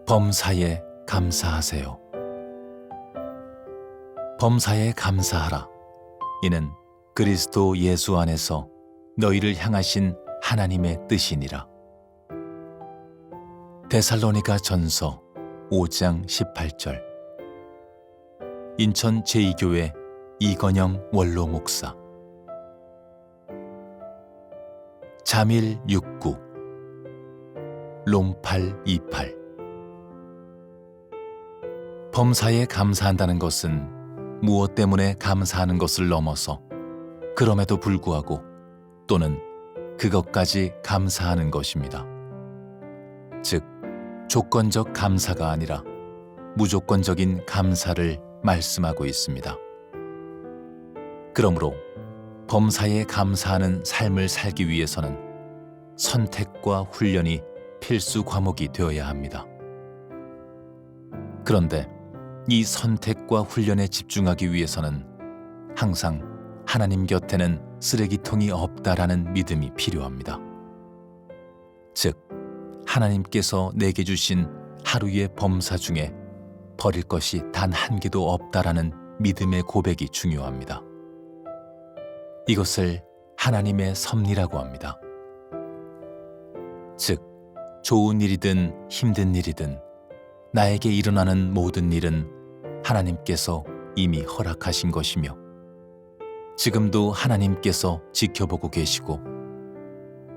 범사에 감사하세요. 범사에 감사하라. 이는 그리스도 예수 안에서 너희를 향하신 하나님의 뜻이니라. 데살로니가 전서 5장 18절. 인천 제2교회 이건영 원로 목사. 자밀 69 롬8 28. 범사에 감사한다는 것은 무엇 때문에 감사하는 것을 넘어서 그럼에도 불구하고 또는 그것까지 감사하는 것입니다. 즉, 조건적 감사가 아니라 무조건적인 감사를 말씀하고 있습니다. 그러므로 범사에 감사하는 삶을 살기 위해서는 선택과 훈련이 필수 과목이 되어야 합니다. 그런데 이 선택과 훈련에 집중하기 위해서는 항상 하나님 곁에는 쓰레기통이 없다라는 믿음이 필요합니다. 즉, 하나님께서 내게 주신 하루의 범사 중에 버릴 것이 단 한 개도 없다라는 믿음의 고백이 중요합니다. 이것을 하나님의 섭리라고 합니다. 즉, 좋은 일이든 힘든 일이든 나에게 일어나는 모든 일은 하나님께서 이미 허락하신 것이며 지금도 하나님께서 지켜보고 계시고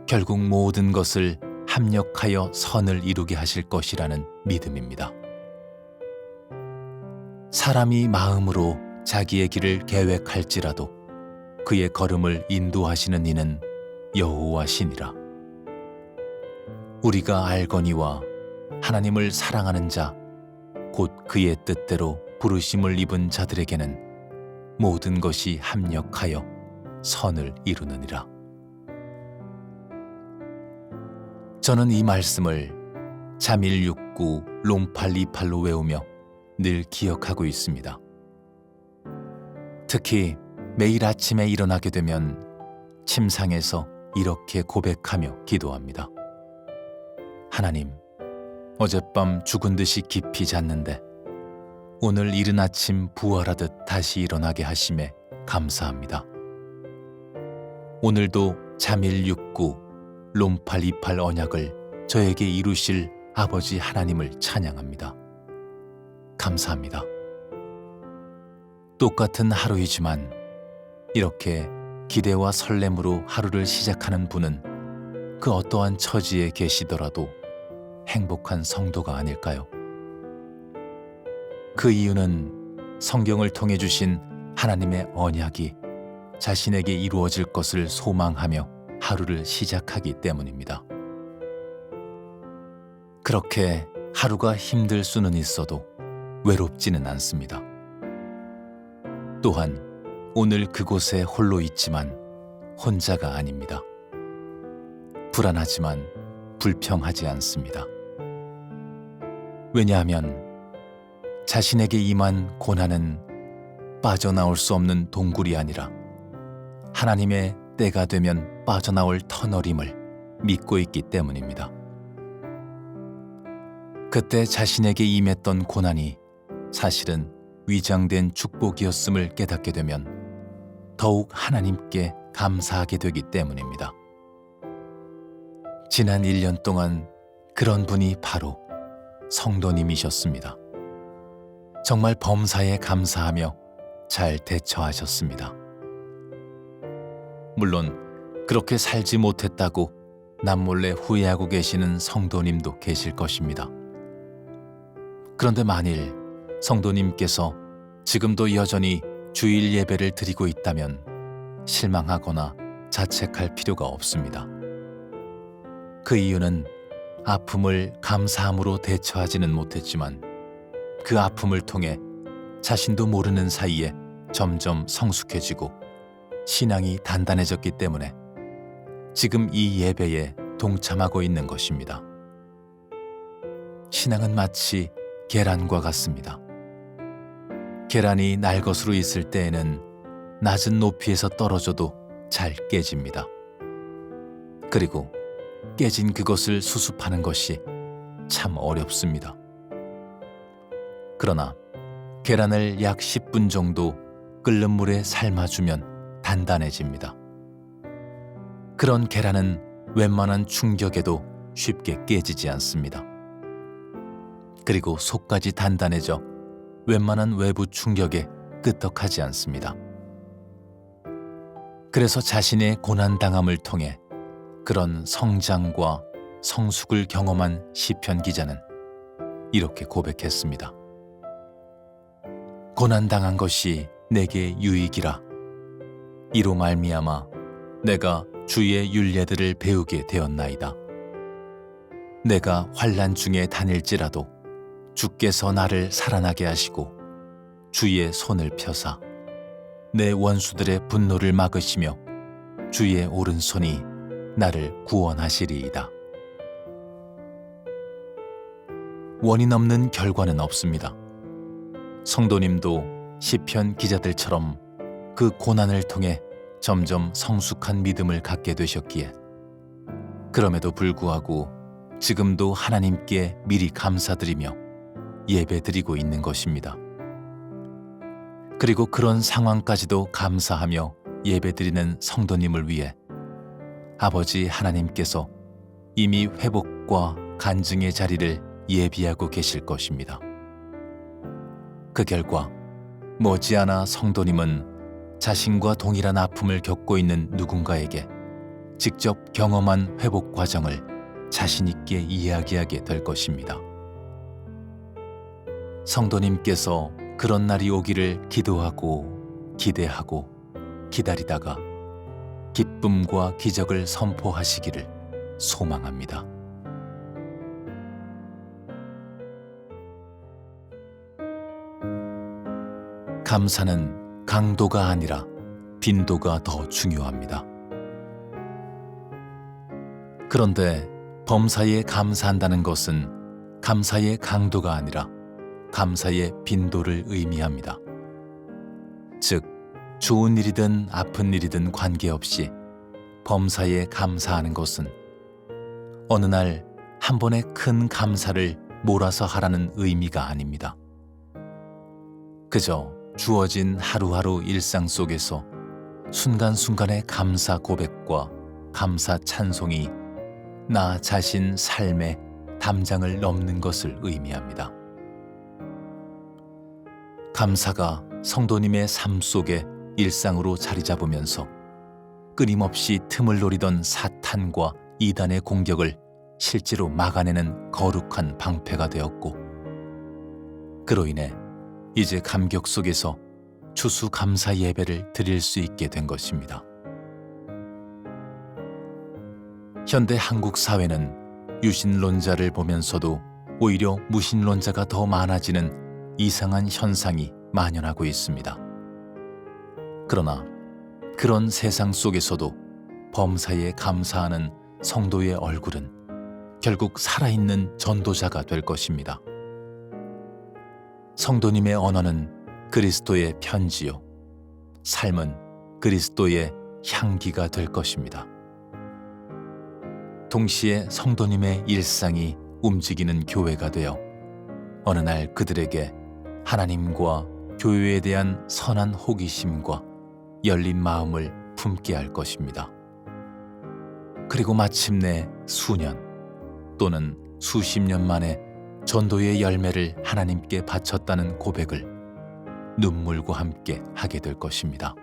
결국 모든 것을 합력하여 선을 이루게 하실 것이라는 믿음입니다. 사람이 마음으로 자기의 길을 계획할지라도 그의 걸음을 인도하시는 이는 여호와시니라. 우리가 알거니와 하나님을 사랑하는 자, 곧 그의 뜻대로 부르심을 입은 자들에게는 모든 것이 합력하여 선을 이루느니라. 저는 이 말씀을 자밀 69 롬8 28로 외우며 늘 기억하고 있습니다. 특히 매일 아침에 일어나게 되면 침상에서 이렇게 고백하며 기도합니다. 하나님, 어젯밤 죽은 듯이 깊이 잤는데 오늘 이른 아침 부활하듯 다시 일어나게 하심에 감사합니다. 오늘도 자밀 69 롬8 28 언약을 저에게 이루실 아버지 하나님을 찬양합니다. 감사합니다. 똑같은 하루이지만 이렇게 기대와 설렘으로 하루를 시작하는 분은 그 어떠한 처지에 계시더라도 행복한 성도가 아닐까요? 그 이유는 성경을 통해 주신 하나님의 언약이 자신에게 이루어질 것을 소망하며 하루를 시작하기 때문입니다. 그렇게 하루가 힘들 수는 있어도 외롭지는 않습니다. 또한 오늘 그곳에 홀로 있지만 혼자가 아닙니다. 불안하지만 불평하지 않습니다. 왜냐하면 자신에게 임한 고난은 빠져나올 수 없는 동굴이 아니라 하나님의 때가 되면 빠져나올 터널임을 믿고 있기 때문입니다. 그때 자신에게 임했던 고난이 사실은 위장된 축복이었음을 깨닫게 되면 더욱 하나님께 감사하게 되기 때문입니다. 지난 1년 동안 그런 분이 바로 성도님이셨습니다. 정말 범사에 감사하며 잘 대처하셨습니다. 물론 그렇게 살지 못했다고 남몰래 후회하고 계시는 성도님도 계실 것입니다. 그런데 만일 성도님께서 지금도 여전히 주일 예배를 드리고 있다면 실망하거나 자책할 필요가 없습니다. 그 이유는 아픔을 감사함으로 대처하지는 못했지만 그 아픔을 통해 자신도 모르는 사이에 점점 성숙해지고 신앙이 단단해졌기 때문에 지금 이 예배에 동참하고 있는 것입니다. 신앙은 마치 계란과 같습니다. 계란이 날 것으로 있을 때에는 낮은 높이에서 떨어져도 잘 깨집니다. 그리고 깨진 그것을 수습하는 것이 참 어렵습니다. 그러나 계란을 약 10분 정도 끓는 물에 삶아주면 단단해집니다. 그런 계란은 웬만한 충격에도 쉽게 깨지지 않습니다. 그리고 속까지 단단해져 웬만한 외부 충격에 끄떡하지 않습니다. 그래서 자신의 고난당함을 통해 그런 성장과 성숙을 경험한 시편 기자는 이렇게 고백했습니다. 고난당한 것이 내게 유익이라. 이로 말미암아 내가 주의 율례들을 배우게 되었나이다. 내가 환난 중에 다닐지라도 주께서 나를 살아나게 하시고 주의 손을 펴사 내 원수들의 분노를 막으시며 주의 오른손이 나를 구원하시리이다. 원인 없는 결과는 없습니다. 성도님도 시편 기자들처럼 그 고난을 통해 점점 성숙한 믿음을 갖게 되셨기에 그럼에도 불구하고 지금도 하나님께 미리 감사드리며 예배드리고 있는 것입니다. 그리고 그런 상황까지도 감사하며 예배드리는 성도님을 위해 아버지 하나님께서 이미 회복과 간증의 자리를 예비하고 계실 것입니다. 그 결과 머지않아 성도님은 자신과 동일한 아픔을 겪고 있는 누군가에게 직접 경험한 회복 과정을 자신 있게 이야기하게 될 것입니다. 성도님께서 그런 날이 오기를 기도하고 기대하고 기다리다가 기쁨과 기적을 선포하시기를 소망합니다. 감사는 강도가 아니라 빈도가 더 중요합니다. 그런데 범사에 감사한다는 것은 감사의 강도가 아니라 감사의 빈도를 의미합니다. 즉, 좋은 일이든 아픈 일이든 관계없이 범사에 감사하는 것은 어느 날 한 번에 큰 감사를 몰아서 하라는 의미가 아닙니다. 그저 주어진 하루하루 일상 속에서 순간순간의 감사 고백과 감사 찬송이 나 자신 삶의 담장을 넘는 것을 의미합니다. 감사가 성도님의 삶 속에 일상으로 자리 잡으면서 끊임없이 틈을 노리던 사탄과 이단의 공격을 실제로 막아내는 거룩한 방패가 되었고, 그로 인해 이제 감격 속에서 추수감사 예배를 드릴 수 있게 된 것입니다. 현대 한국 사회는 유신론자를 보면서도 오히려 무신론자가 더 많아지는 이상한 현상이 만연하고 있습니다. 그러나 그런 세상 속에서도 범사에 감사하는 성도의 얼굴은 결국 살아있는 전도자가 될 것입니다. 성도님의 언어는 그리스도의 편지요, 삶은 그리스도의 향기가 될 것입니다. 동시에 성도님의 일상이 움직이는 교회가 되어 어느 날 그들에게 하나님과 교회에 대한 선한 호기심과 열린 마음을 품게 할 것입니다. 그리고 마침내 수년 또는 수십 년 만에 전도의 열매를 하나님께 바쳤다는 고백을 눈물과 함께 하게 될 것입니다.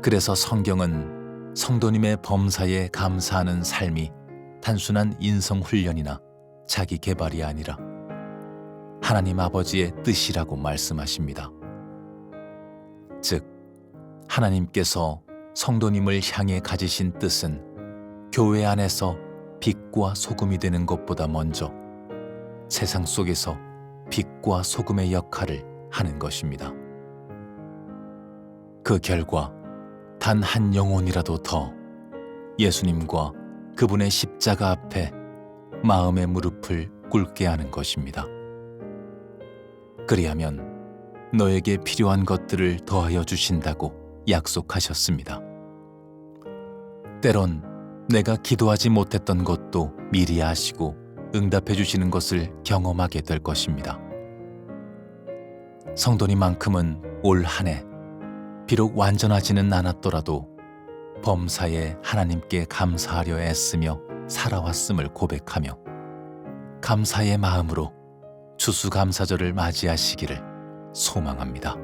그래서 성경은 성도님의 범사에 감사하는 삶이 단순한 인성훈련이나 자기 개발이 아니라 하나님 아버지의 뜻이라고 말씀하십니다. 즉, 하나님께서 성도님을 향해 가지신 뜻은 교회 안에서 빛과 소금이 되는 것보다 먼저 세상 속에서 빛과 소금의 역할을 하는 것입니다. 그 결과 단 한 영혼이라도 더 예수님과 그분의 십자가 앞에 마음의 무릎을 꿇게 하는 것입니다. 그리하면 너에게 필요한 것들을 더하여 주신다고 약속하셨습니다. 때론 내가 기도하지 못했던 것도 미리 아시고 응답해 주시는 것을 경험하게 될 것입니다. 성도님만큼은 올 한 해 비록 완전하지는 않았더라도 범사에 하나님께 감사하려 애쓰며 살아왔음을 고백하며 감사의 마음으로 추수감사절을 맞이하시기를 소망합니다.